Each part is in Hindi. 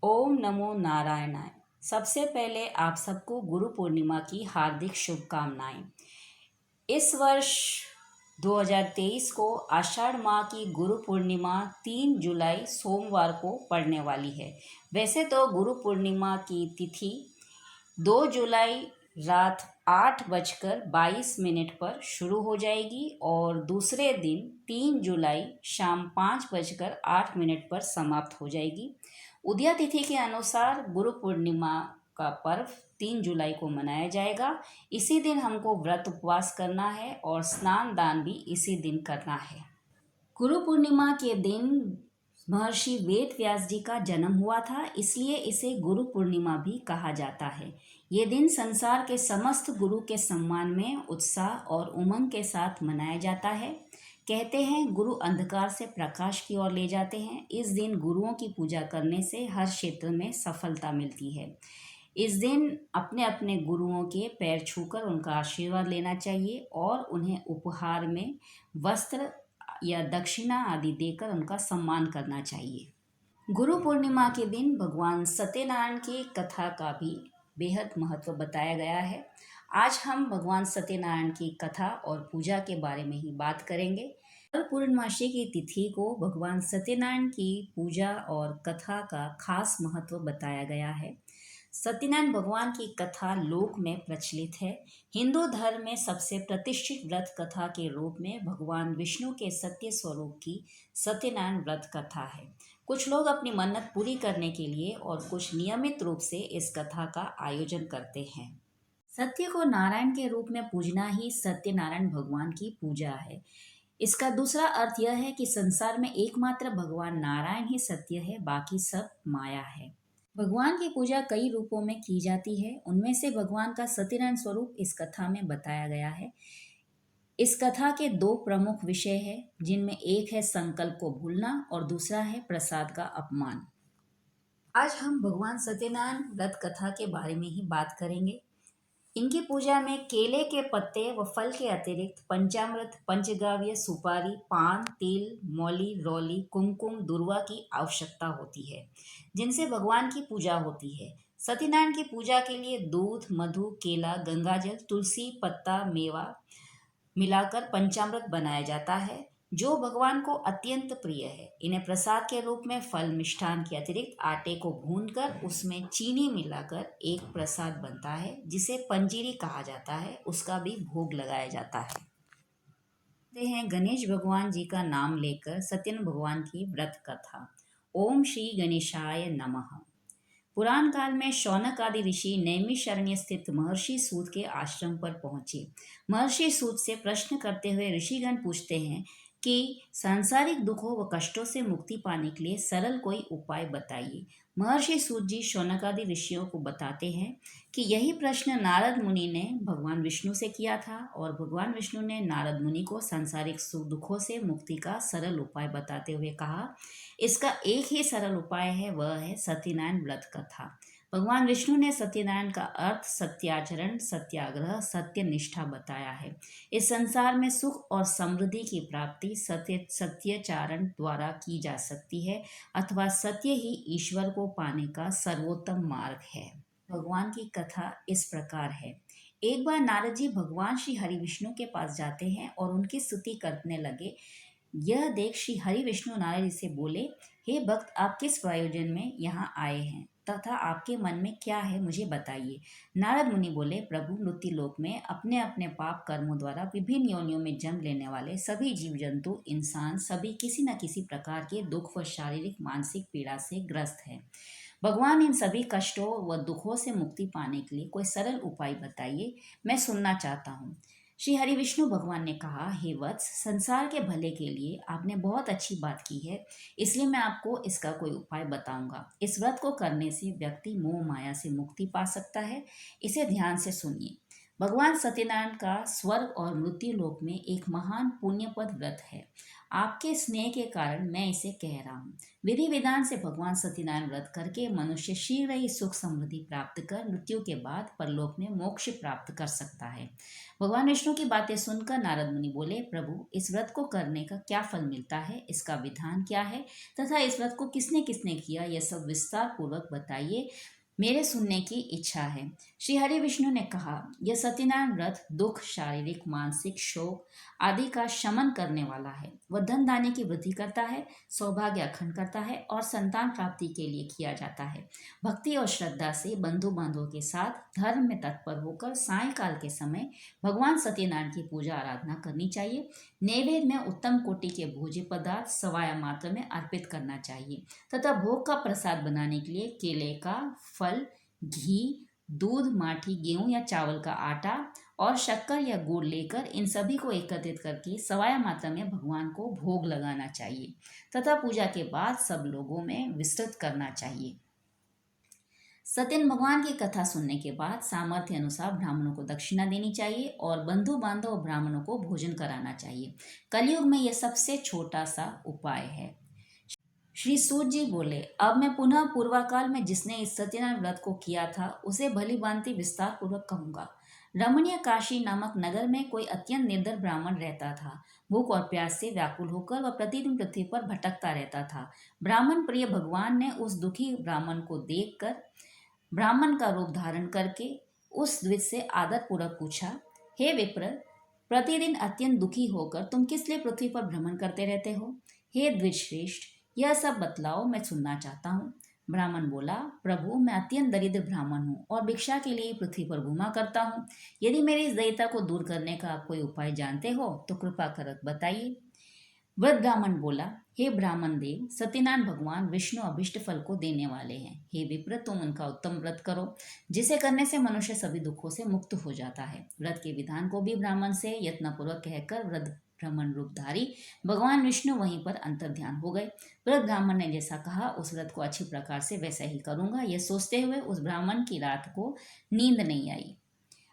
ओम नमो नारायणाय। सबसे पहले आप सबको गुरु पूर्णिमा की हार्दिक शुभकामनाएं। इस वर्ष 2023 को आषाढ़ माह की गुरु पूर्णिमा 3 जुलाई सोमवार को पड़ने वाली है। वैसे तो गुरु पूर्णिमा की तिथि 2 जुलाई रात 8:22 पर शुरू हो जाएगी और दूसरे दिन 3 जुलाई शाम 5:08 पर समाप्त हो जाएगी। उदया तिथि के अनुसार गुरु पूर्णिमा का पर्व 3 जुलाई को मनाया जाएगा। इसी दिन हमको व्रत उपवास करना है और स्नान दान भी इसी दिन करना है। गुरु पूर्णिमा के दिन महर्षि वेद व्यास जी का जन्म हुआ था, इसलिए इसे गुरु पूर्णिमा भी कहा जाता है। ये दिन संसार के समस्त गुरु के सम्मान में उत्साह और उमंग के साथ मनाया जाता है। कहते हैं गुरु अंधकार से प्रकाश की ओर ले जाते हैं। इस दिन गुरुओं की पूजा करने से हर क्षेत्र में सफलता मिलती है। इस दिन अपने अपने गुरुओं के पैर छूकर उनका आशीर्वाद लेना चाहिए और उन्हें उपहार में वस्त्र या दक्षिणा आदि देकर उनका सम्मान करना चाहिए। गुरु पूर्णिमा के दिन भगवान सत्यनारायण की कथा का भी बेहद महत्व बताया गया है। आज हम भगवान सत्यनारायण की कथा और पूजा के बारे में ही बात करेंगे। गुरु पूर्णमासी की तिथि को भगवान सत्यनारायण की पूजा और कथा का खास महत्व बताया गया है। सत्यनारायण भगवान की कथा लोक में प्रचलित है। हिंदू धर्म में सबसे प्रतिष्ठित व्रत कथा के रूप में भगवान विष्णु के सत्य स्वरूप की सत्यनारायण व्रत कथा है। कुछ लोग अपनी मन्नत पूरी करने के लिए और कुछ नियमित रूप से इस कथा का आयोजन करते हैं। सत्य को नारायण के रूप में पूजना ही सत्यनारायण भगवान की पूजा है। इसका दूसरा अर्थ यह है कि संसार में एकमात्र भगवान नारायण ही सत्य है, बाकी सब माया है। भगवान की पूजा कई रूपों में की जाती है। उनमें से भगवान का सत्यनारायण स्वरूप इस कथा में बताया गया है। इस कथा के दो प्रमुख विषय हैं, जिनमें एक है संकल्प को भूलना और दूसरा है प्रसाद का अपमान। आज हम भगवान सत्यनारायण व्रत कथा के बारे में ही बात करेंगे। इनकी पूजा में केले के पत्ते व फल के अतिरिक्त पंचामृत, पंचगव्य, सुपारी, पान, तिल, मौली, रौली, कुमकुम, दुर्वा की आवश्यकता होती है, जिनसे भगवान की पूजा होती है। सत्यनारायण की पूजा के लिए दूध, मधु, केला, गंगाजल, तुलसी पत्ता, मेवा मिलाकर पंचामृत बनाया जाता है, जो भगवान को अत्यंत प्रिय है। इन्हें प्रसाद के रूप में फल मिष्ठान के अतिरिक्त आटे को भूनकर उसमें चीनी मिलाकर एक प्रसाद बनता है, जिसे पंजीरी कहा जाता है, उसका भी भोग लगाया जाता है। कहते हैं गणेश भगवान जी का नाम लेकर सत्यनारायण भगवान की व्रत कथा। ओम श्री गणेशाय नमः। पुराण काल में शौनक आदि ऋषि नैमिषारण्य स्थित महर्षि सूत के आश्रम पर पहुंचे। महर्षि सूत से प्रश्न करते हुए ऋषिगण पूछते हैं कि सांसारिक दुखों व कष्टों से मुक्ति पाने के लिए सरल कोई उपाय बताइए। महर्षि सूत जी शौनक आदि ऋषियों को बताते हैं कि यही प्रश्न नारद मुनि ने भगवान विष्णु से किया था और भगवान विष्णु ने नारद मुनि को सांसारिक सुख दुखों से मुक्ति का सरल उपाय बताते हुए कहा, इसका एक ही सरल उपाय है, वह है सत्यनारायण व्रत कथा। भगवान विष्णु ने सत्यनारायण का अर्थ सत्याचरण, सत्याग्रह, सत्य निष्ठा बताया है। इस संसार में सुख और समृद्धि की प्राप्ति सत्याचरण द्वारा की जा सकती है अथवा सत्य ही ईश्वर को पाने का सर्वोत्तम मार्ग है। भगवान की कथा इस प्रकार है। एक बार नारद जी भगवान श्री हरि विष्णु के पास जाते हैं और उनकी स्तुति करने लगे। यह देख श्री हरि विष्णु नारद जी से बोले, हे भक्त, आप किस प्रयोजन में यहाँ आए हैं तथा आपके मन में क्या है, मुझे बताइए। नारद मुनि बोले, प्रभु, मृत्यु लोक में अपने अपने पाप कर्मों द्वारा विभिन्न योनियों में जन्म लेने वाले सभी जीव जंतु, इंसान सभी किसी न किसी प्रकार के दुख व शारीरिक मानसिक पीड़ा से ग्रस्त है। भगवान, इन सभी कष्टों व दुखों से मुक्ति पाने के लिए कोई सरल उपाय बताइए, मैं सुनना चाहता हूँ। श्री हरि विष्णु भगवान ने कहा, हे वत्स, संसार के भले के लिए आपने बहुत अच्छी बात की है, इसलिए मैं आपको इसका कोई उपाय बताऊंगा। इस व्रत को करने से व्यक्ति मोह माया से मुक्ति पा सकता है। इसे ध्यान से सुनिए। भगवान सत्यनारायण का स्वर्ग और मृत्यु लोक में एक महान पुण्यपद व्रत है। आपके स्नेह के कारण मैं इसे कह रहा हूँ। विधि विधान से भगवान सत्यनारायण व्रत करके मनुष्य शीघ्र ही सुख समृद्धि प्राप्त कर मृत्यु के बाद परलोक में मोक्ष प्राप्त कर सकता है। भगवान विष्णु की बातें सुनकर नारद मुनि बोले, प्रभु इस व्रत को करने का क्या फल मिलता है, इसका विधान क्या है तथा इस व्रत को किसने किसने किया, यह सब विस्तार पूर्वक बताइए, मेरे सुनने की इच्छा है। श्री हरि विष्णु ने कहा, यह सत्यनारायण व्रत दुख, शारीरिक मानसिक शोक आदि का शमन करने वाला है। वह धन धान्य की वृद्धि करता है, सौभाग्य अखंड करता है और संतान प्राप्ति के लिए किया जाता है। भक्ति और श्रद्धा से बंधु बांधवों के साथ धर्म में तत्पर होकर सायंकाल के समय भगवान सत्यनारायण की पूजा आराधना करनी चाहिए। नैवेद्य में उत्तम कोटि के भोज्य पदार्थ सवाया मात्रा में अर्पित करना चाहिए तथा भोग का प्रसाद बनाने के लिए केले का फल, घी, दूध, माठी, गेहूं या चावल का आटा और शक्कर या गुड़ लेकर इन सभी को एकत्रित करके सवाया मात्रा में भगवान को भोग लगाना चाहिए तथा पूजा के बाद सब लोगों में विस्तृत करना चाहिए। सत्यन भगवान की कथा सुनने के बाद सामर्थ्य अनुसार ब्राह्मणों को दक्षिणा देनी चाहिए और बंधु बांधव और ब्राह्मणों को भोजन कराना चाहिए। कलयुग में यह सबसे छोटा सा उपाय है। श्री सूत जी बोले, अब मैं पुनः पूर्वाकाल में जिसने इस सत्यनारायण व्रत को किया था उसे भली भांति विस्तार पूर्वक कहूंगा। रमणीय काशी नामक नगर में कोई अत्यंत निर्धर ब्राह्मण रहता था। भूख और प्यास से व्याकुल होकर वह प्रतिदिन पृथ्वी पर भटकता रहता था। ब्राह्मण प्रिय भगवान ने उस दुखी ब्राह्मण को देखकर ब्राह्मण का रूप धारण करके उस द्विज से आदर पूर्वक पूछा, हे विप्र, प्रतिदिन अत्यंत दुखी होकर तुम किस लिए पृथ्वी पर भ्रमण करते रहते हो? हे द्विज श्रेष्ठ, यह सब बतलाओ, मैं सुनना चाहता हूँ। ब्राह्मण बोला, प्रभु मैं अत्यंत दरिद्र ब्राह्मण हूँ और भिक्षा के लिए पृथ्वी पर घूमा करता हूँ। यदि मेरी इस दरिद्रता को दूर करने का आप कोई उपाय जानते हो तो कृपा कर बताइए। वृद्ध ब्राह्मण बोला, हे ब्राह्मण देव, सत्यनारायण भगवान विष्णु अभिष्ट फल को देने वाले हैं। हे विप्र, तुम उनका उत्तम व्रत करो जिसे करने से मनुष्य सभी दुखों से मुक्त हो जाता है। व्रत के विधान को भी ब्राह्मण से यत्नपूर्वक कहकर वृद्ध ब्राह्मण रूपधारी भगवान विष्णु वहीं पर अंतर्ध्यान हो गए। वृद्ध ब्राह्मण ने जैसा कहा उस व्रत को अच्छी प्रकार से वैसा ही करूंगा, यह सोचते हुए उस ब्राह्मण की रात को नींद नहीं आई।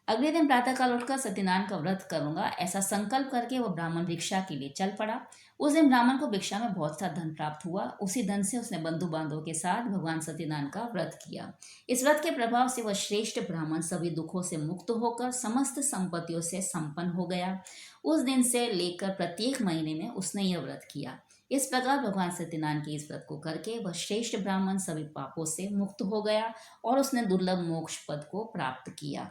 अगले दिन प्रातःकाल उठकर सत्यनारायण का व्रत करूंगा ऐसा संकल्प करके वह ब्राह्मण भिक्षा के लिए चल पड़ा। उस दिन ब्राह्मण को भिक्षा में बहुत सा धन प्राप्त हुआ। उसी धन से उसने बंधु बांधवों के साथ भगवान सत्यनारायण का व्रत किया। इस व्रत के प्रभाव से वह श्रेष्ठ ब्राह्मण सभी दुखों से मुक्त होकर समस्त संपत्तियों से संपन्न हो गया। उस दिन से लेकर प्रत्येक महीने में उसने यह व्रत किया। इस प्रकार भगवान सत्यनारायण के इस व्रत को करके वह श्रेष्ठ ब्राह्मण सभी पापों से मुक्त हो गया और उसने दुर्लभ मोक्ष पद को प्राप्त किया।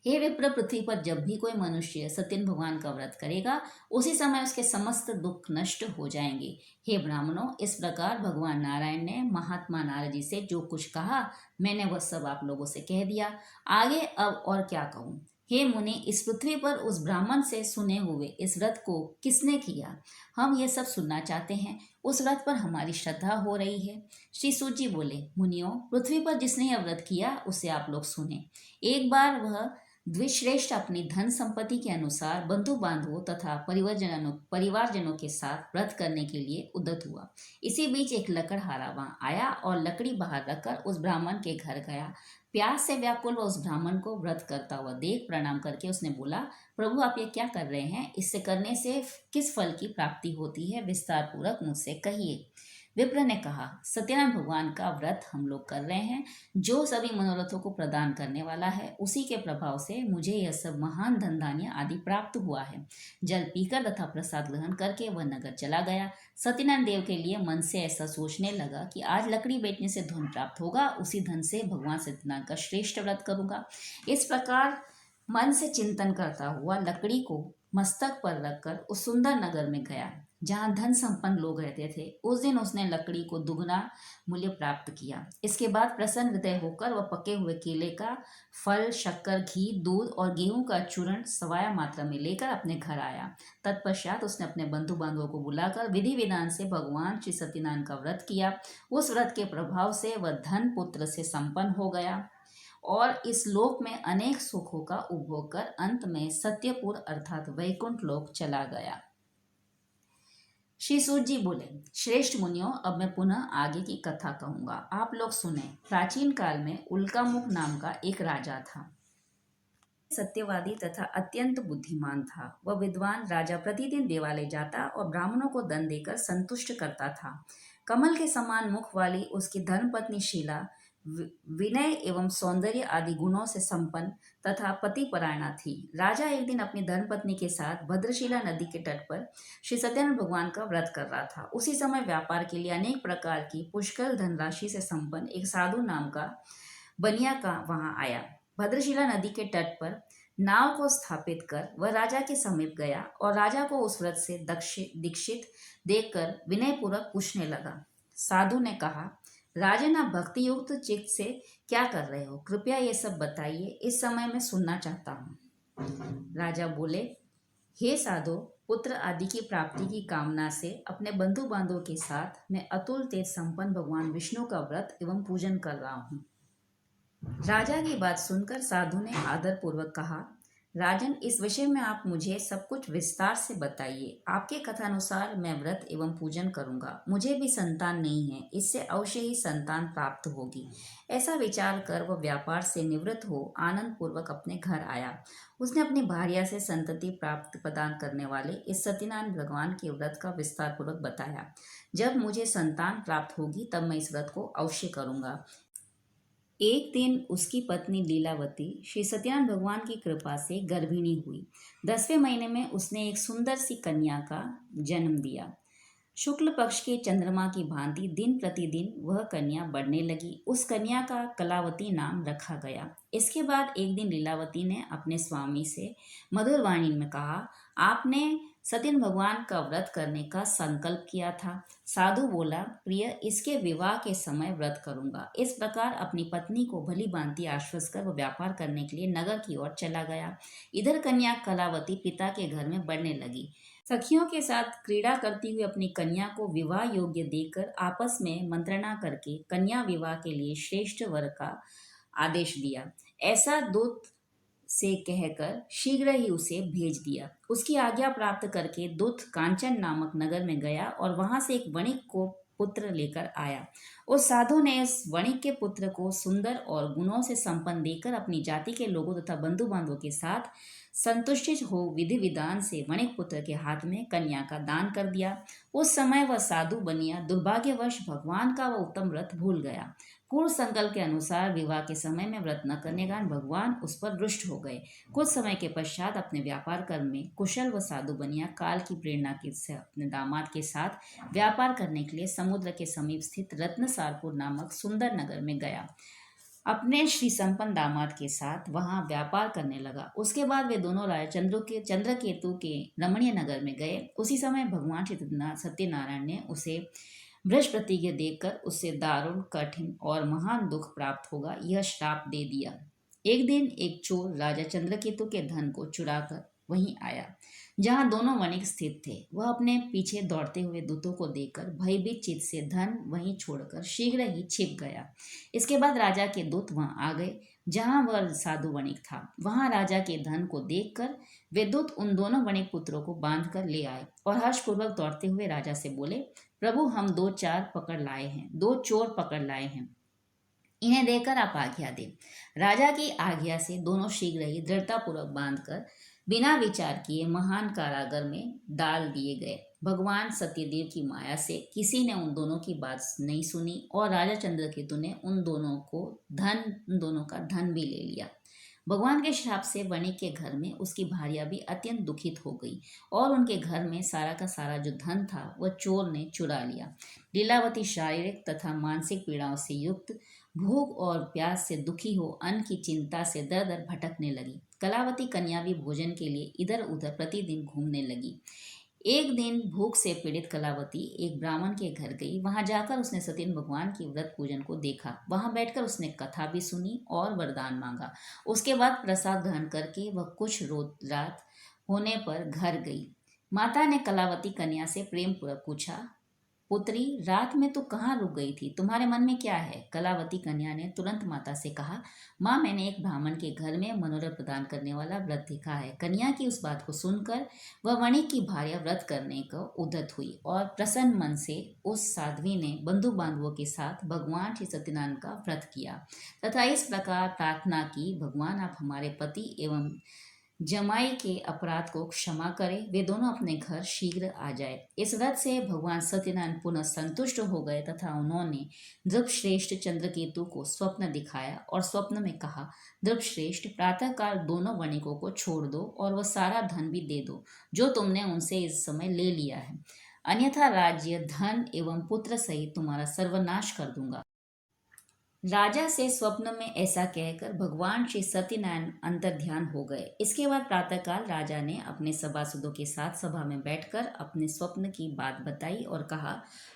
हे विप्र, पृथ्वी पर जब भी कोई मनुष्य सत्यन भगवान का व्रत करेगा उसी समय उसके समस्त दुख नष्ट हो जाएंगे। हे ब्राह्मणों, इस प्रकार भगवान नारायण ने महात्मा नारद जी से जो कुछ कहा मैंने वह सब आप लोगों से कह दिया। आगे अब और क्या कहूँ। हे मुनि, इस पृथ्वी पर उस ब्राह्मण से सुने हुए इस व्रत को किसने किया, हम ये सब सुनना चाहते हैं। उस व्रत पर हमारी श्रद्धा हो रही है। श्री सूत जी बोले, मुनियों, पृथ्वी पर जिसने यह व्रत किया उसे आप लोग सुने। एक बार वह द्विश्रेष्ठ अपनी धन संपत्ति के अनुसार बंधु बांधवों तथा परिवारजनों के साथ व्रत करने के लिए उद्यत हुआ। इसी बीच एक लकड़हारा वहां आया और लकड़ी बाहर रखकर उस ब्राह्मण के घर गया। प्यास से व्याकुल वह उस ब्राह्मण को व्रत करता हुआ देख प्रणाम करके उसने बोला, प्रभु आप ये क्या कर रहे हैं? इससे करने से किस फल की प्राप्ति होती है, विस्तार पूर्वक मुझसे कहिए। विप्र ने कहा, सत्यनारायण भगवान का व्रत हम लोग कर रहे हैं जो सभी मनोरथों को प्रदान करने वाला है। उसी के प्रभाव से मुझे यह सब महान धन धान्य आदि प्राप्त हुआ है। जल पीकर तथा प्रसाद ग्रहण करके वह नगर चला गया। सत्यनारायण देव के लिए मन से ऐसा सोचने लगा कि आज लकड़ी बेचने से धन प्राप्त होगा, उसी धन से भगवान सत्यनारायण का श्रेष्ठ व्रत करूंगा। इस प्रकार मन से चिंतन करता हुआ लकड़ी को मस्तक पर रखकर उस सुंदर नगर में गया जहाँ धन संपन्न लोग रहते थे। उस दिन उसने लकड़ी को दुगना मूल्य प्राप्त किया। इसके बाद प्रसन्न हृदय होकर वह पके हुए केले का फल, शक्कर, घी, दूध और गेहूं का चूर्ण सवाया मात्रा में लेकर अपने घर आया। तत्पश्चात उसने अपने बंधु बांधवों को बुलाकर विधि विधान से भगवान श्री सत्यनारायण का व्रत किया। उस व्रत के प्रभाव से वह धन पुत्र से संपन्न हो गया और इस लोक में अनेक सुखों का उपभोग कर अंत में सत्यपुर अर्थात वैकुंठ लोक चला गया। श्री सूत जी बोले, श्रेष्ठ मुनियों, अब मैं पुनः आगे की कथा कहूंगा, आप लोग सुने। प्राचीन काल में उल्कामुख नाम का एक राजा था। सत्यवादी तथा अत्यंत बुद्धिमान था। वह विद्वान राजा प्रतिदिन देवालय जाता और ब्राह्मणों को दंड देकर संतुष्ट करता था। कमल के समान मुख वाली उसकी धर्मपत्नी शीला विनय एवं सौंदर्य आदि गुणों से संपन्न तथा पतिपरायणा थी। राजा एक दिन अपनी धर्मपत्नी के साथ भद्रशिला नदी के तट पर श्री सत्यानंद भगवान का व्रत कर रहा था। उसी समय व्यापार के लिए अनेक प्रकार की पुष्कल धनराशि से संपन्न एक साधु नाम का बनिया का वहां आया। भद्रशिला नदी के तट पर नाव को स्थापित कर वह राजा के समीप गया और राजा को उस व्रत से दीक्षित देखकर विनयपूर्वक पूछने लगा। साधु ने कहा, राजन, आप भक्ति युक्त चित्त से क्या कर रहे हो? कृपया ये सब बताइए, इस समय मैं सुनना चाहता हूँ। राजा बोले, हे साधु, पुत्र आदि की प्राप्ति की कामना से अपने बंधु बांधवों के साथ मैं अतुल तेज संपन्न भगवान विष्णु का व्रत एवं पूजन कर रहा हूँ। राजा की बात सुनकर साधु ने आदर पूर्वक कहा, राजन, इस विषय में आप मुझे सब कुछ विस्तार से बताइए। आपके कथानुसार मैं व्रत एवं पूजन करूंगा। मुझे भी संतान नहीं है, इससे अवश्य ही संतान प्राप्त होगी। ऐसा विचार कर वह व्यापार से निवृत्त हो आनंद पूर्वक अपने घर आया। उसने अपनी भार्या से संतति प्राप्त प्रदान करने वाले इस सत्यनारायण भगवान के व्रत का विस्तार पूर्वक बताया। जब मुझे संतान प्राप्त होगी तब मैं इस व्रत को अवश्य करूंगा। एक दिन उसकी पत्नी लीलावती श्री सत्यानंद भगवान की कृपा से गर्भिणी हुई। 10वें महीने में उसने एक सुंदर सी कन्या का जन्म दिया। शुक्ल पक्ष के चंद्रमा की भांति दिन प्रतिदिन वह कन्या बढ़ने लगी। उस कन्या का कलावती नाम रखा गया। इसके बाद एक दिन लीलावती ने अपने स्वामी से मधुर वाणी में कहा, आपने सत्यन भगवान का व्रत करने का संकल्प किया था। साधु बोला, प्रिय, इसके विवाह के समय व्रत करूंगा। इस प्रकार अपनी पत्नी को भली भांति आश्वस्त कर वह व्यापार करने के लिए नगर की ओर चला गया। इधर कन्या कलावती पिता के घर में बढ़ने लगी। सखियों के साथ क्रीड़ा करती हुई अपनी कन्या को विवाह योग्य देकर आपस में मंत्रणा करके कन्या विवाह के लिए श्रेष्ठ वर का आदेश दिया। ऐसा दूत से कहकर शीघ्र ही उसे भेज दिया। उसकी आज्ञा प्राप्त करके दूत कांचन नामक नगर में गया और वहां से एक वणिक को पुत्र लेकर आया। उस साधु ने इस वणिक के पुत्र को सुंदर और गुणों से संपन्न देकर अपनी जाति के लोगों तथा बंधु बांधवों के साथ संतुष्ट हो विधि विधान से वणिक पुत्र के हाथ में कन्या का दान कर दिया। उस समय वह साधु बनिया दुर्भाग्यवश भगवान का वह उत्तम व्रत भूल गया। पूर्व संकल्प के अनुसार विवाह के समय में व्रत न करने के कारण भगवान उस पर रुष्ट हो गए। कुछ समय के पश्चात अपने व्यापार कर्म में कुशल व साधु बनिया काल की प्रेरणा के से अपने दामाद के साथ व्यापार करने के लिए समुद्र के समीप स्थित रत्नसारपुर नामक सुंदर नगर में गया। अपने श्री संपन्न दामाद के साथ वहां व्यापार करने लगा। उसके बाद वे दोनों राजा चंद्रकेतु के रमणीय नगर में गए। उसी समय भगवान श्री सत्यनारायण ने उसे बृहस्पति देखकर उससे दारुण, कठिन और महान दुख प्राप्त होगा यह श्राप दे दिया। एक दिन एक चोर राजा चंद्रकेतु के धन को चुराकर वहीं आया जहां दोनों वणिक स्थित थे। वह अपने पीछे दौड़ते हुए दूतों को देखकर भयभीत चित्त से धन वहीं छोड़कर शीघ्र ही छिप गया। इसके बाद राजा के दूत वहां आ गए जहां वह साधु वणिक था। वहां राजा के धन को देखकर वे दूत उन दोनों वणिक पुत्रों को बांध कर ले आए और हर्षपूर्वक दौड़ते हुए राजा से बोले, प्रभु, हम दो चोर पकड़ लाए हैं। इन्हें देकर आप आज्ञा दें। राजा की आज्ञा से दोनों शीघ्र ही दृढ़तापूर्वक बांधकर बिना विचार किए महान कारागार में डाल दिए गए। भगवान सत्यदेव की माया से किसी ने उन दोनों की बात नहीं सुनी और राजा चंद्रकेतु ने उन दोनों का धन भी ले लिया। भगवान के श्राप से वणिक के घर में उसकी भार्या भी अत्यंत दुखित हो गई और उनके घर में सारा का सारा जो धन था वह चोर ने चुरा लिया। लीलावती शारीरिक तथा मानसिक पीड़ाओं से युक्त, भूख और प्यास से दुखी हो अन्न की चिंता से दर दर भटकने लगी। कलावती कन्या भी भोजन के लिए इधर उधर प्रतिदिन घूमने लगी। एक दिन भूख से पीड़ित कलावती एक ब्राह्मण के घर गई। वहां जाकर उसने सत्यन भगवान की व्रत पूजन को देखा। वहां बैठकर उसने कथा भी सुनी और वरदान मांगा। उसके बाद प्रसाद ग्रहण करके वह कुछ रात होने पर घर गई। माता ने कलावती कन्या से प्रेम पूर्वक पूछा, पुत्री, रात में तू कहाँ रुक गई थी? तुम्हारे मन में क्या है? कलावती कन्या ने तुरंत माता से कहा, माँ, मैंने एक ब्राह्मण के घर में मनोरथ प्रदान करने वाला व्रत देखा है। कन्या की उस बात को सुनकर वह वणिक की भार्या व्रत करने को उद्यत हुई और प्रसन्न मन से उस साध्वी ने बंधु बांधवों के साथ भगवान श्री सत्यनारायण का व्रत किया तथा इस प्रकार प्रार्थना की, भगवान आप हमारे पति एवं जमाई के अपराध को क्षमा करें, वे दोनों अपने घर शीघ्र आ जाए। इस व्रत से भगवान सत्यनारायण पुनः संतुष्ट हो गए तथा उन्होंने ध्रुवश्रेष्ठ चंद्रकेतु को स्वप्न दिखाया और स्वप्न में कहा, ध्रुवश्रेष्ठ, प्रातःकाल दोनों वणिकों को छोड़ दो और वह सारा धन भी दे दो जो तुमने उनसे इस समय ले लिया है, अन्यथा राज्य, धन एवं पुत्र सहित तुम्हारा सर्वनाश कर दूंगा। राजा से स्वप्न में ऐसा कहकर भगवान श्री सत्यनारायण अंतर्ध्यान हो गए। इसके बाद प्रातःकाल राजा ने अपने सभासदों के साथ सभा में बैठकर अपने स्वप्न की बात बताई और कहा,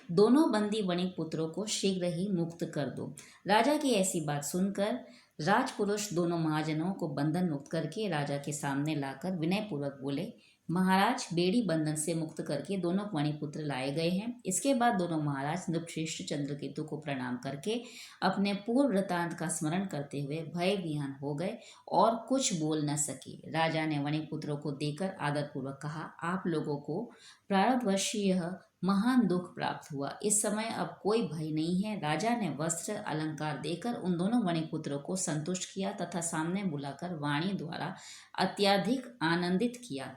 दोनों बंदी वणिक पुत्रों को शीघ्र ही मुक्त कर दो। राजा की ऐसी बात सुनकर राजपुरुष दोनों महाजनों को बंधन मुक्त करके राजा के सामने लाकर विनयपूर्वक बोले, महाराज, बेड़ी बंधन से मुक्त करके दोनों मणिपुत्र लाए गए हैं। इसके बाद दोनों महाराज नृपश्रेष्ठ चंद्रकेतु को प्रणाम करके अपने पूर्व वृतांत का स्मरण करते हुए भय विह्वल हो गए और कुछ बोल न सके। राजा ने मणिपुत्रों को देकर आदरपूर्वक कहा, आप लोगों को प्रारब्धवश यह महान दुख प्राप्त हुआ। इस समय अब कोई भय नहीं है। राजा ने वस्त्र अलंकार देकर उन दोनों मणिपुत्रों को संतुष्ट किया तथा सामने बुलाकर वाणी द्वारा अत्यधिक आनंदित किया।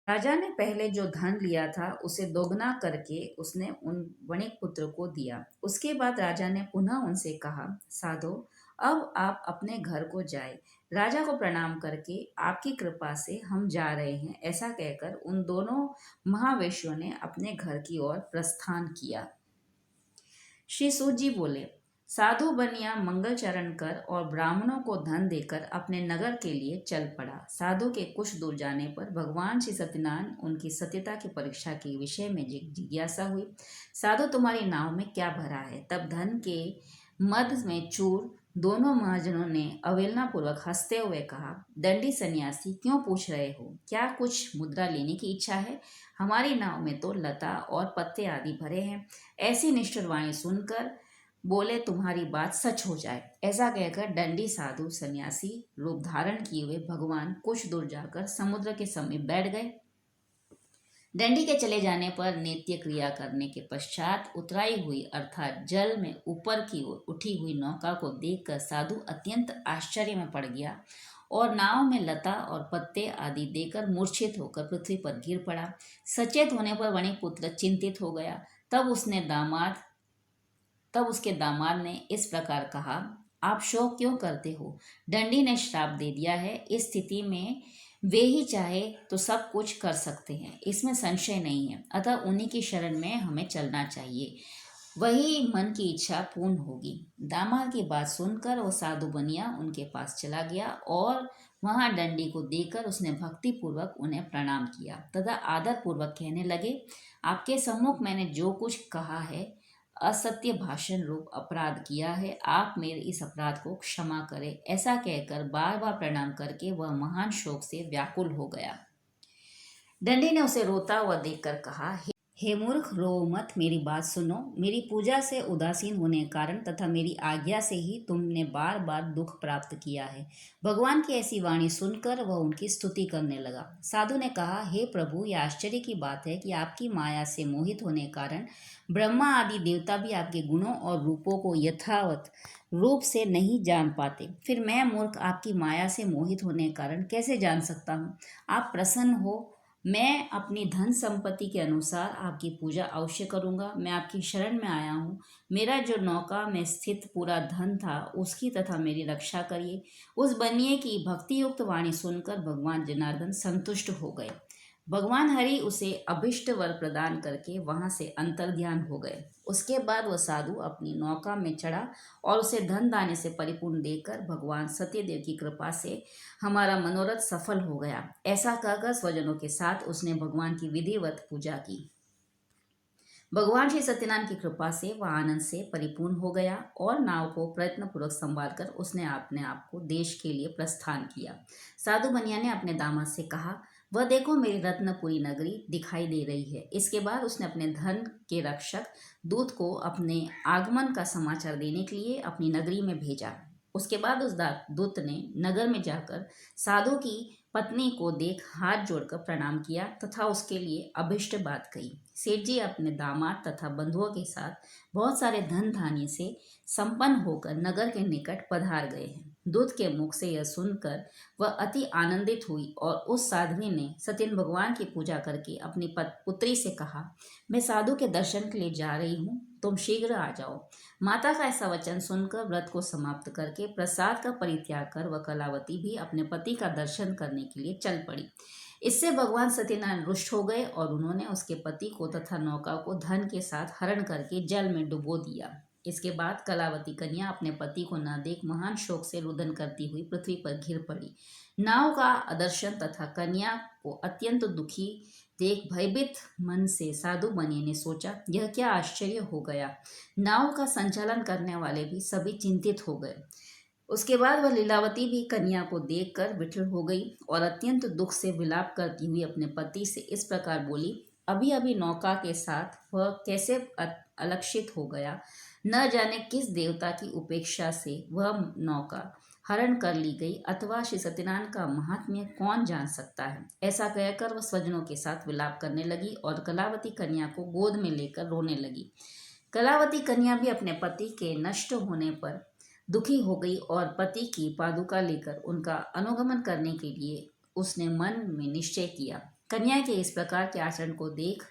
राजा ने पहले जो धन लिया था उसे दोगुना करके उसने उन वणिक पुत्र को दिया। उसके बाद राजा ने पुनः उनसे कहा, साधो, अब आप अपने घर को जाए। राजा को प्रणाम करके आपकी कृपा से हम जा रहे हैं, ऐसा कहकर उन दोनों महावेश्यों ने अपने घर की ओर प्रस्थान किया। श्री सूत जी बोले, साधु बनिया मंगल चरण कर और ब्राह्मणों को धन देकर अपने नगर के लिए चल पड़ा। साधु के कुछ दूर जाने पर भगवान श्री सत्यनारायण उनकी सत्यता की परीक्षा के विषय में जिज्ञासा हुई। साधु, तुम्हारी नाव में क्या भरा है? तब धन के मद में चूर दोनों महाजनों ने अवहेलना पूर्वक हंसते हुए कहा, दंडी सन्यासी, क्यों पूछ रहे हो? क्या कुछ मुद्रा लेने की इच्छा है? हमारी नाव में तो लता और पत्ते आदि भरे हैं। ऐसी निष्ठुर वाणी सुनकर बोले, तुम्हारी बात सच हो जाए। ऐसा कहकर दंडी साधु सन्यासी रूप धारण किए हुए भगवान कुछ दूर जाकर समुद्र के समीप बैठ गए। दंडी के चले जाने पर नित्य क्रिया करने के पश्चात उतराई हुई अर्थात जल में ऊपर की ओर उठी हुई नौका को देखकर साधु अत्यंत आश्चर्य में पड़ गया और नाव में लता और पत्ते आदि देकर मूर्छित होकर पृथ्वी पर गिर पड़ा। सचेत होने पर वणिपुत्र चिंतित हो गया। तब उसके दामाद ने इस प्रकार कहा, आप शोक क्यों करते हो? दंडी ने श्राप दे दिया है। इस स्थिति में वे ही चाहे तो सब कुछ कर सकते हैं, इसमें संशय नहीं है। अतः उन्हीं की शरण में हमें चलना चाहिए, वही मन की इच्छा पूर्ण होगी। दामाद की बात सुनकर वो साधु बनिया उनके पास चला गया और वहां दंडी को देखकर उसने भक्ति पूर्वक उन्हें प्रणाम किया तथा आदर पूर्वक कहने लगे, आपके सम्मुख मैंने जो कुछ कहा है, असत्य भाषण रूप अपराध किया है, आप मेरे इस अपराध को क्षमा करें। ऐसा कहकर बार बार प्रणाम करके वह महान शोक से व्याकुल हो गया। दंडी ने उसे रोता हुआ देखकर कहा, हे मूर्ख, रो मत, मेरी बात सुनो। मेरी पूजा से उदासीन होने के कारण तथा मेरी आज्ञा से ही तुमने बार बार दुख प्राप्त किया है। भगवान की ऐसी वाणी सुनकर वह उनकी स्तुति करने लगा। साधु ने कहा, हे प्रभु, यह आश्चर्य की बात है कि आपकी माया से मोहित होने के कारण ब्रह्मा आदि देवता भी आपके गुणों और रूपों को यथावत रूप से नहीं जान पाते। फिर मैं मूर्ख आपकी माया से मोहित होने के कारण कैसे जान सकता हूँ? आप प्रसन्न हो, मैं अपनी धन संपत्ति के अनुसार आपकी पूजा अवश्य करूंगा। मैं आपकी शरण में आया हूँ। मेरा जो नौका में स्थित पूरा धन था उसकी तथा मेरी रक्षा करिए। उस बनिए की भक्ति युक्त वाणी सुनकर भगवान जनार्दन संतुष्ट हो गए। भगवान हरि उसे अभिष्ट वर प्रदान करके वहां से अंतर्ध्यान हो गए। उसके बाद वह साधु अपनी नौका में चढ़ा और उसे धन दाने से परिपूर्ण देकर भगवान सत्यदेव की कृपा से हमारा मनोरथ सफल हो गया, ऐसा कहकर स्वजनों के साथ उसने भगवान की विधिवत पूजा की। भगवान श्री सत्यनारायण की कृपा से वह आनंद से परिपूर्ण हो गया और नाव को प्रयत्न पूर्वक संभालकर उसने अपने आप को देश के लिए प्रस्थान किया। साधु बनिया ने अपने दामाद से कहा, वह देखो मेरी रत्नपुरी नगरी दिखाई दे रही है। इसके बाद उसने अपने धन के रक्षक दूत को अपने आगमन का समाचार देने के लिए अपनी नगरी में भेजा। उसके बाद उस दूत ने नगर में जाकर साधु की पत्नी को देख हाथ जोड़कर प्रणाम किया तथा उसके लिए अभिष्ट बात कही। सेठ जी अपने दामाद तथा बंधुओं के साथ बहुत सारे धन धान्य से संपन्न होकर नगर के निकट पधार गए हैं। दूत के मुख से यह सुनकर वह अति आनंदित हुई और उस साध्वी ने सत्यन भगवान की पूजा करके अपनी पुत्री से कहा, मैं साधु के दर्शन के लिए जा रही हूँ, तुम शीघ्र आ जाओ। माता का ऐसा वचन सुनकर व्रत को समाप्त करके प्रसाद का परित्याग कर वह कलावती भी अपने पति का दर्शन करने के लिए चल पड़ी। इससे भगवान सत्यनारायण रुष्ट हो गए और उन्होंने उसके पति को तथा नौका को धन के साथ हरण करके जल में डुबो दिया। इसके बाद कलावती कन्या अपने पति को न देख महान शोक से रुदन करती हुई पृथ्वी पर गिर पड़ी। नाव का अदर्शन तथा कन्या को अत्यंत दुखी देख भयभीत मन से साधु बनिए ने सोचा, यह क्या आश्चर्य हो गया। नाव का संचालन करने वाले भी सभी चिंतित हो गए। उसके बाद वह लीलावती भी कन्या को देखकर विठल हो गई और अत्यंत दुख से विलाप करती हुई अपने पति से इस प्रकार बोली, अभी अभी नौका के साथ वह कैसे अलक्षित हो गया। न जाने किस देवता की उपेक्षा से वह नौका हरण कर ली गई, अथवा श्री सत्यनारायण का महात्म्य कौन जान सकता है। ऐसा कहकर वह स्वजनों के साथ विलाप करने लगी और कलावती कन्या को गोद में लेकर रोने लगी। कलावती कन्या भी अपने पति के नष्ट होने पर दुखी हो गई और पति की पादुका लेकर उनका अनुगमन करने के लिए उसने मन में निश्चय किया। कन्या के इस प्रकार के आचरण को देख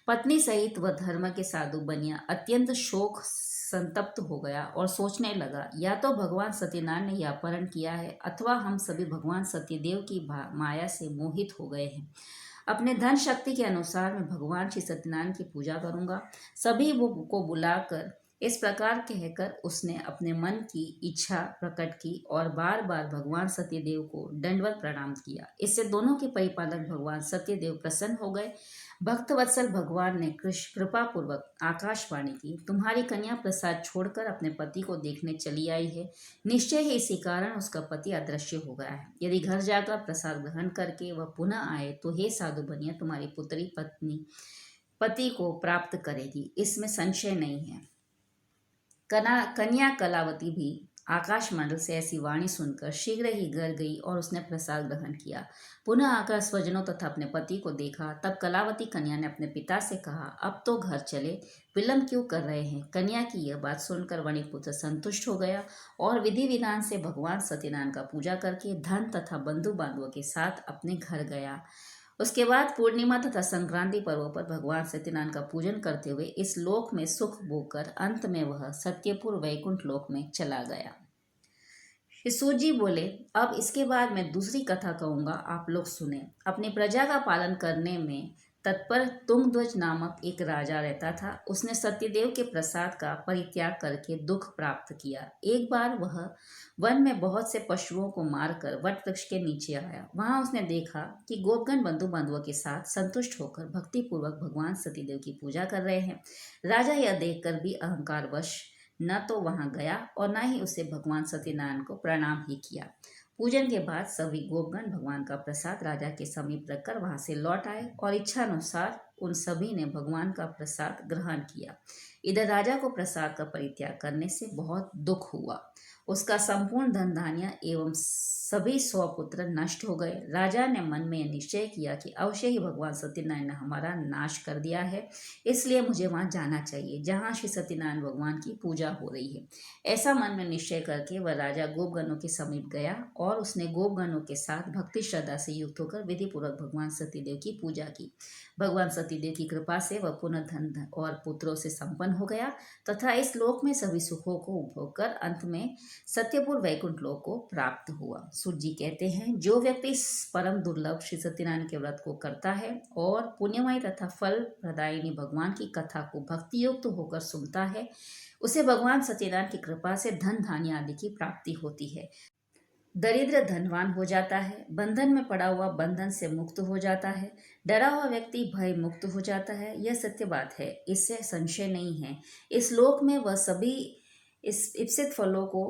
पत्नी सहित वह धर्म के साधु बनिया अत्यंत शोक संतप्त हो गया और सोचने लगा, या तो भगवान सत्यनारायण ने यह अपहरण किया है अथवा हम सभी भगवान सत्यदेव की माया से मोहित हो गए हैं। अपने धन शक्ति के अनुसार मैं भगवान श्री सत्यनारायण की पूजा करूंगा। सभी को बुलाकर इस प्रकार कहकर उसने अपने मन की इच्छा प्रकट की और बार बार भगवान सत्यदेव को दंडवत प्रणाम किया। इससे दोनों के परिपालक भगवान सत्यदेव प्रसन्न हो गए। भक्तवत्सल भगवान ने कृपा पूर्वक आकाशवाणी की, तुम्हारी कन्या प्रसाद छोड़कर अपने पति को देखने चली आई है। निश्चय ही इसी कारण उसका पति अदृश्य हो गया है। यदि घर जाकर प्रसाद ग्रहण करके वह पुनः आए तो हे साधु बनिया, तुम्हारी पुत्री पत्नी पति को प्राप्त करेगी, इसमें संशय नहीं है। कन्या कलावती भी आकाश मंडल से ऐसी वाणी सुनकर शीघ्र ही घर गई और उसने प्रसाद ग्रहण किया। पुनः आकर स्वजनों तथा अपने पति को देखा। तब कलावती कन्या ने अपने पिता से कहा, अब तो घर चले, विलंब क्यों कर रहे हैं। कन्या की यह बात सुनकर वणिपुत्र संतुष्ट हो गया और विधि विधान से भगवान सत्यनारायण का पूजा करके धन तथा बंधु बांधवों के साथ अपने घर गया। उसके बाद पूर्णिमा तथा संक्रांति पर्वों पर भगवान सत्यनारायण का पूजन करते हुए इस लोक में सुख भोगकर अंत में वह सत्यपुर वैकुंठ लोक में चला गया। श्री सूत जी बोले, अब इसके बाद मैं दूसरी कथा कहूँगा, आप लोग सुने। अपनी प्रजा का पालन करने में तत्पर तुंगध्वज नामक एक राजा रहता था। उसने सत्यदेव के प्रसाद का परित्याग करके दुख प्राप्त किया। एक बार वह वन में बहुत से पशुओं को मारकर वट वृक्ष के नीचे आया। वहां उसने देखा कि गोपगण बंधु बांधवों के साथ संतुष्ट होकर भक्तिपूर्वक भगवान सत्यदेव की पूजा कर रहे हैं। राजा यह देखकर भी अहंकारवश न तो वहां गया और न ही उसे भगवान सत्यनारायण को प्रणाम ही किया। पूजन के बाद सभी गोपगण भगवान का प्रसाद राजा के समीप रखकर वहां से लौट आए और इच्छा अनुसार उन सभी ने भगवान का प्रसाद ग्रहण किया। इधर राजा को प्रसाद का परित्याग करने से बहुत दुख हुआ। उसका संपूर्ण धन धान्य एवं सभी 100 पुत्र नष्ट हो गए। राजा ने मन में निश्चय किया कि अवश्य ही भगवान सत्यनारायण ने हमारा नाश कर दिया है, इसलिए मुझे वहां जाना चाहिए जहां श्री सत्यनारायण भगवान की पूजा हो रही है। ऐसा मन में निश्चय करके वह राजा गोपगणों के समीप गया और उसने गोपगणों के साथ भक्ति श्रद्धा से युक्त होकर विधि पूर्वक भगवान सत्यदेव की पूजा की। भगवान सत्यदेव की कृपा से वह पुनः धन और पुत्रों से संपन्न हो गया तथा इस लोक में सभी सुखों को उपभोग कर अंत में सत्यपुर वैकुंठ लोक को प्राप्त हुआ। सूत जी कहते हैं, जो व्यक्ति इस परम दुर्लभ श्री सत्यनारायण के व्रत को करता है और पुण्यमय तथा फल प्रदायिनी भगवान की कथा को भक्ति युक्त होकर सुनता है, उसे भगवान सत्यनारायण की कृपा से धन धान्य आदि की प्राप्ति होती है। दरिद्र धनवान हो जाता है, बंधन में पड़ा हुआ बंधन से मुक्त हो जाता है, डरा हुआ व्यक्ति भय मुक्त हो जाता है। यह सत्य बात है, इससे संशय नहीं है। इस लोक में वह सभी इस इप्सित फलों को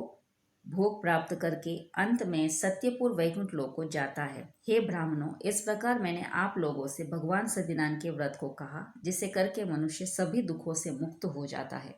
भोग प्राप्त करके अंत में सत्यपुर वैकुंठ लोक को जाता है। हे ब्राह्मणों, इस प्रकार मैंने आप लोगों से भगवान सत्यनारायण के व्रत को कहा, जिसे करके मनुष्य सभी दुखों से मुक्त हो जाता है।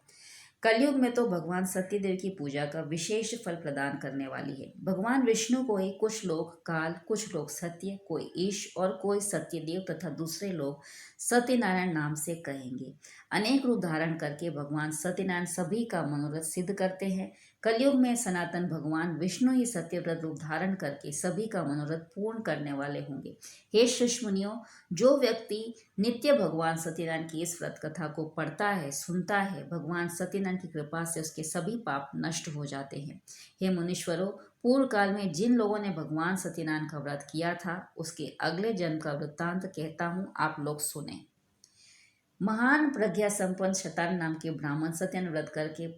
कलयुग में तो भगवान सत्यदेव की पूजा का विशेष फल प्रदान करने वाली है। भगवान विष्णु को ही कुछ लोग काल, कुछ लोग सत्य, कोई ईश और कोई सत्यदेव तथा दूसरे लोग सत्यनारायण नाम से कहेंगे। अनेक रूप धारण करके भगवान सत्यनारायण सभी का मनोरथ सिद्ध करते हैं। कलयुग में सनातन भगवान विष्णु ही सत्यव्रत रूप धारण करके सभी का मनोरथ पूर्ण करने वाले होंगे। हे शिष्यमुनियों, जो व्यक्ति नित्य भगवान सत्यनारायण की इस व्रत कथा को पढ़ता है, सुनता है, भगवान सत्यनारायण की कृपा से उसके सभी पाप नष्ट हो जाते हैं। हे मुनीश्वरों, पूर्व काल में जिन लोगों ने भगवान सत्यनारायण का व्रत किया था, उसके अगले जन्म का वृत्तांत कहता हूँ, आप लोग सुने। महान प्रज्ञा संपन्न शतान नाम के ब्राह्मण सत्यनारायण व्रत करके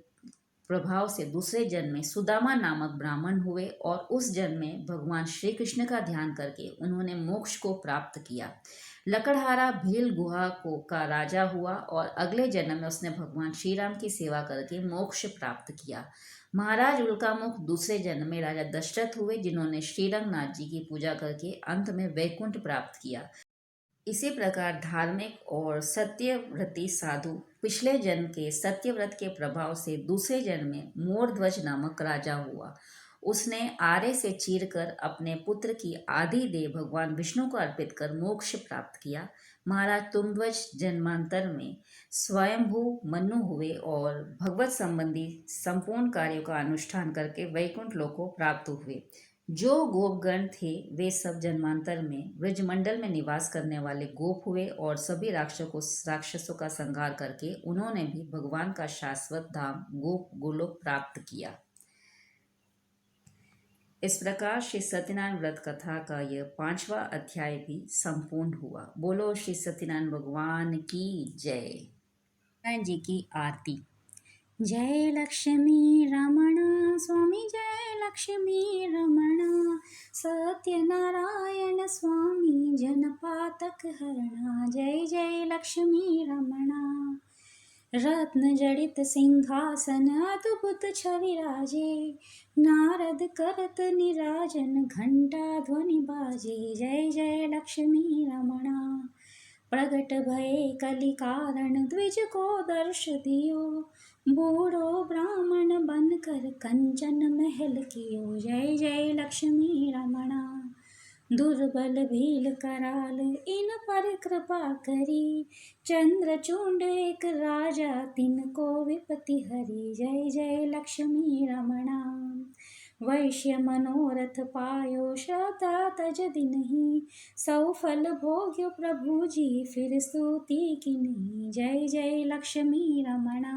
प्रभाव से दूसरे जन्म में सुदामा नामक ब्राह्मण हुए और उस जन्म में भगवान श्री कृष्ण का ध्यान करके उन्होंने मोक्ष को प्राप्त किया। लकड़हारा भील गुहा को का राजा हुआ और अगले जन्म में उसने भगवान श्री राम की सेवा करके मोक्ष प्राप्त किया। महाराज उल्कामुख दूसरे जन्म में राजा दशरथ हुए, जिन्होंने श्रीरंगनाथ जी की पूजा करके अंत में वैकुंठ प्राप्त किया। इसी प्रकार धार्मिक और सत्यव्रती साधु पिछले जन्म के सत्यव्रत के प्रभाव से दूसरे जन्म में मोरध्वज नामक राजा हुआ। उसने आरे से चीरकर अपने पुत्र की आधी देह भगवान विष्णु को अर्पित कर मोक्ष प्राप्त किया। महाराज तुंगध्वज जन्मांतर में स्वयंभू मनु हुए और भगवत संबंधी संपूर्ण कार्यों का अनुष्ठान करके वैकुंठ लोक को प्राप्त हुए। जो गोपगण थे वे सब जन्मांतर में ब्रजमंडल में निवास करने वाले गोप हुए और सभी राक्षसों का संहार करके उन्होंने भी भगवान का शाश्वत धाम गोप गोलोक प्राप्त किया। इस प्रकार श्री सत्यनारायण व्रत कथा का यह 5वां अध्याय भी संपूर्ण हुआ। बोलो श्री सत्यनारायण भगवान की जय। नारायण जी की आरती। जय लक्ष्मी रमण स्वामी, जय लक्ष्मी रमण, सत्यनारायण स्वामी जनपातक हरणा। जय जय लक्ष्मी रमण। रत्न जड़ित सिंहासन अद्भुत छवि राजे, नारद करत निराजन घंटा ध्वनि बाजे। जय जय लक्ष्मी रमणा। प्रगट भये कलि कारण द्विज को दर्श दियो, बूढ़ो ब्राह्मण बनकर कंचन महल कियो। जय जय लक्ष्मी रमणा। दुर्बल भील कराल इन पर कृपा करी, चंद्रचूड एक राजा तिनको विपति हरी। जय जय लक्ष्मी रमणा। वैश्य मनोरथ पायो श्रद्धा तज दिनहि, सौ फल भोग्यो प्रभु जी फिर स्तुति किन्हि। जय जय लक्ष्मी रमणा।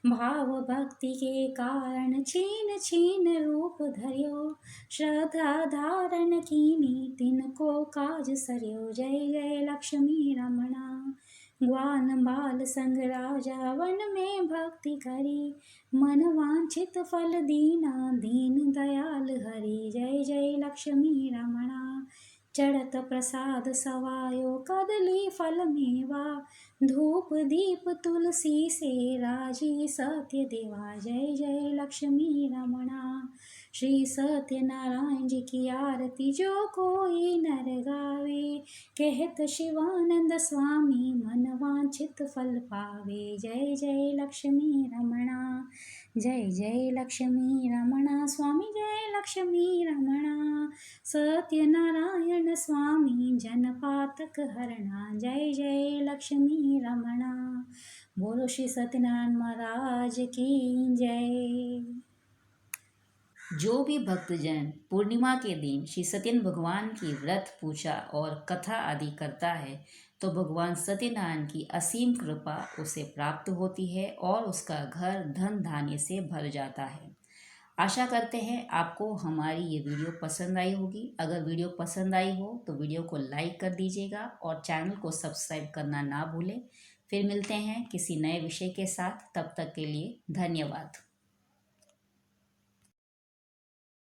भाव भक्ति के कारण छीन छीन रूप धर्यो, श्रद्धा धारण कीनी तिनको काज सर्यो। जय जय लक्ष्मी रमणा। ग्वान बाल संग राजा वन में भक्ति करी, मन वांछित फल दीना दीन दयाल हरि। जय जय लक्ष्मी रमणा। चढ़त प्रसाद सवायो कदली फल मेवा, धूप दीप तुलसी से राजी सत्य देवा। जय जय लक्ष्मी रमणा। श्री सत्यनारायण जी की आरती जो कोई नर गावे, कहत शिवानंद स्वामी मन वांछित फल पावे। जय जय लक्ष्मी रमणा। जय जय लक्ष्मी रमणा स्वामी, जय लक्ष्मी रमणा। सत्यनारायण स्वामी जनपातक हरणा। जय जय लक्ष्मी रमणा। बोलो श्री सत्यनारायण महाराज की जय। जो भी भक्तजन पूर्णिमा के दिन श्री सत्यनारायण भगवान की व्रत पूजा और कथा आदि करता है, तो भगवान सत्यनारायण की असीम कृपा उसे प्राप्त होती है और उसका घर धन धान्य से भर जाता है। आशा करते हैं आपको हमारी ये वीडियो पसंद आई होगी। अगर वीडियो पसंद आई हो तो वीडियो को लाइक कर दीजिएगा और चैनल को सब्सक्राइब करना ना भूलें। फिर मिलते हैं किसी नए विषय के साथ, तब तक के लिए धन्यवाद।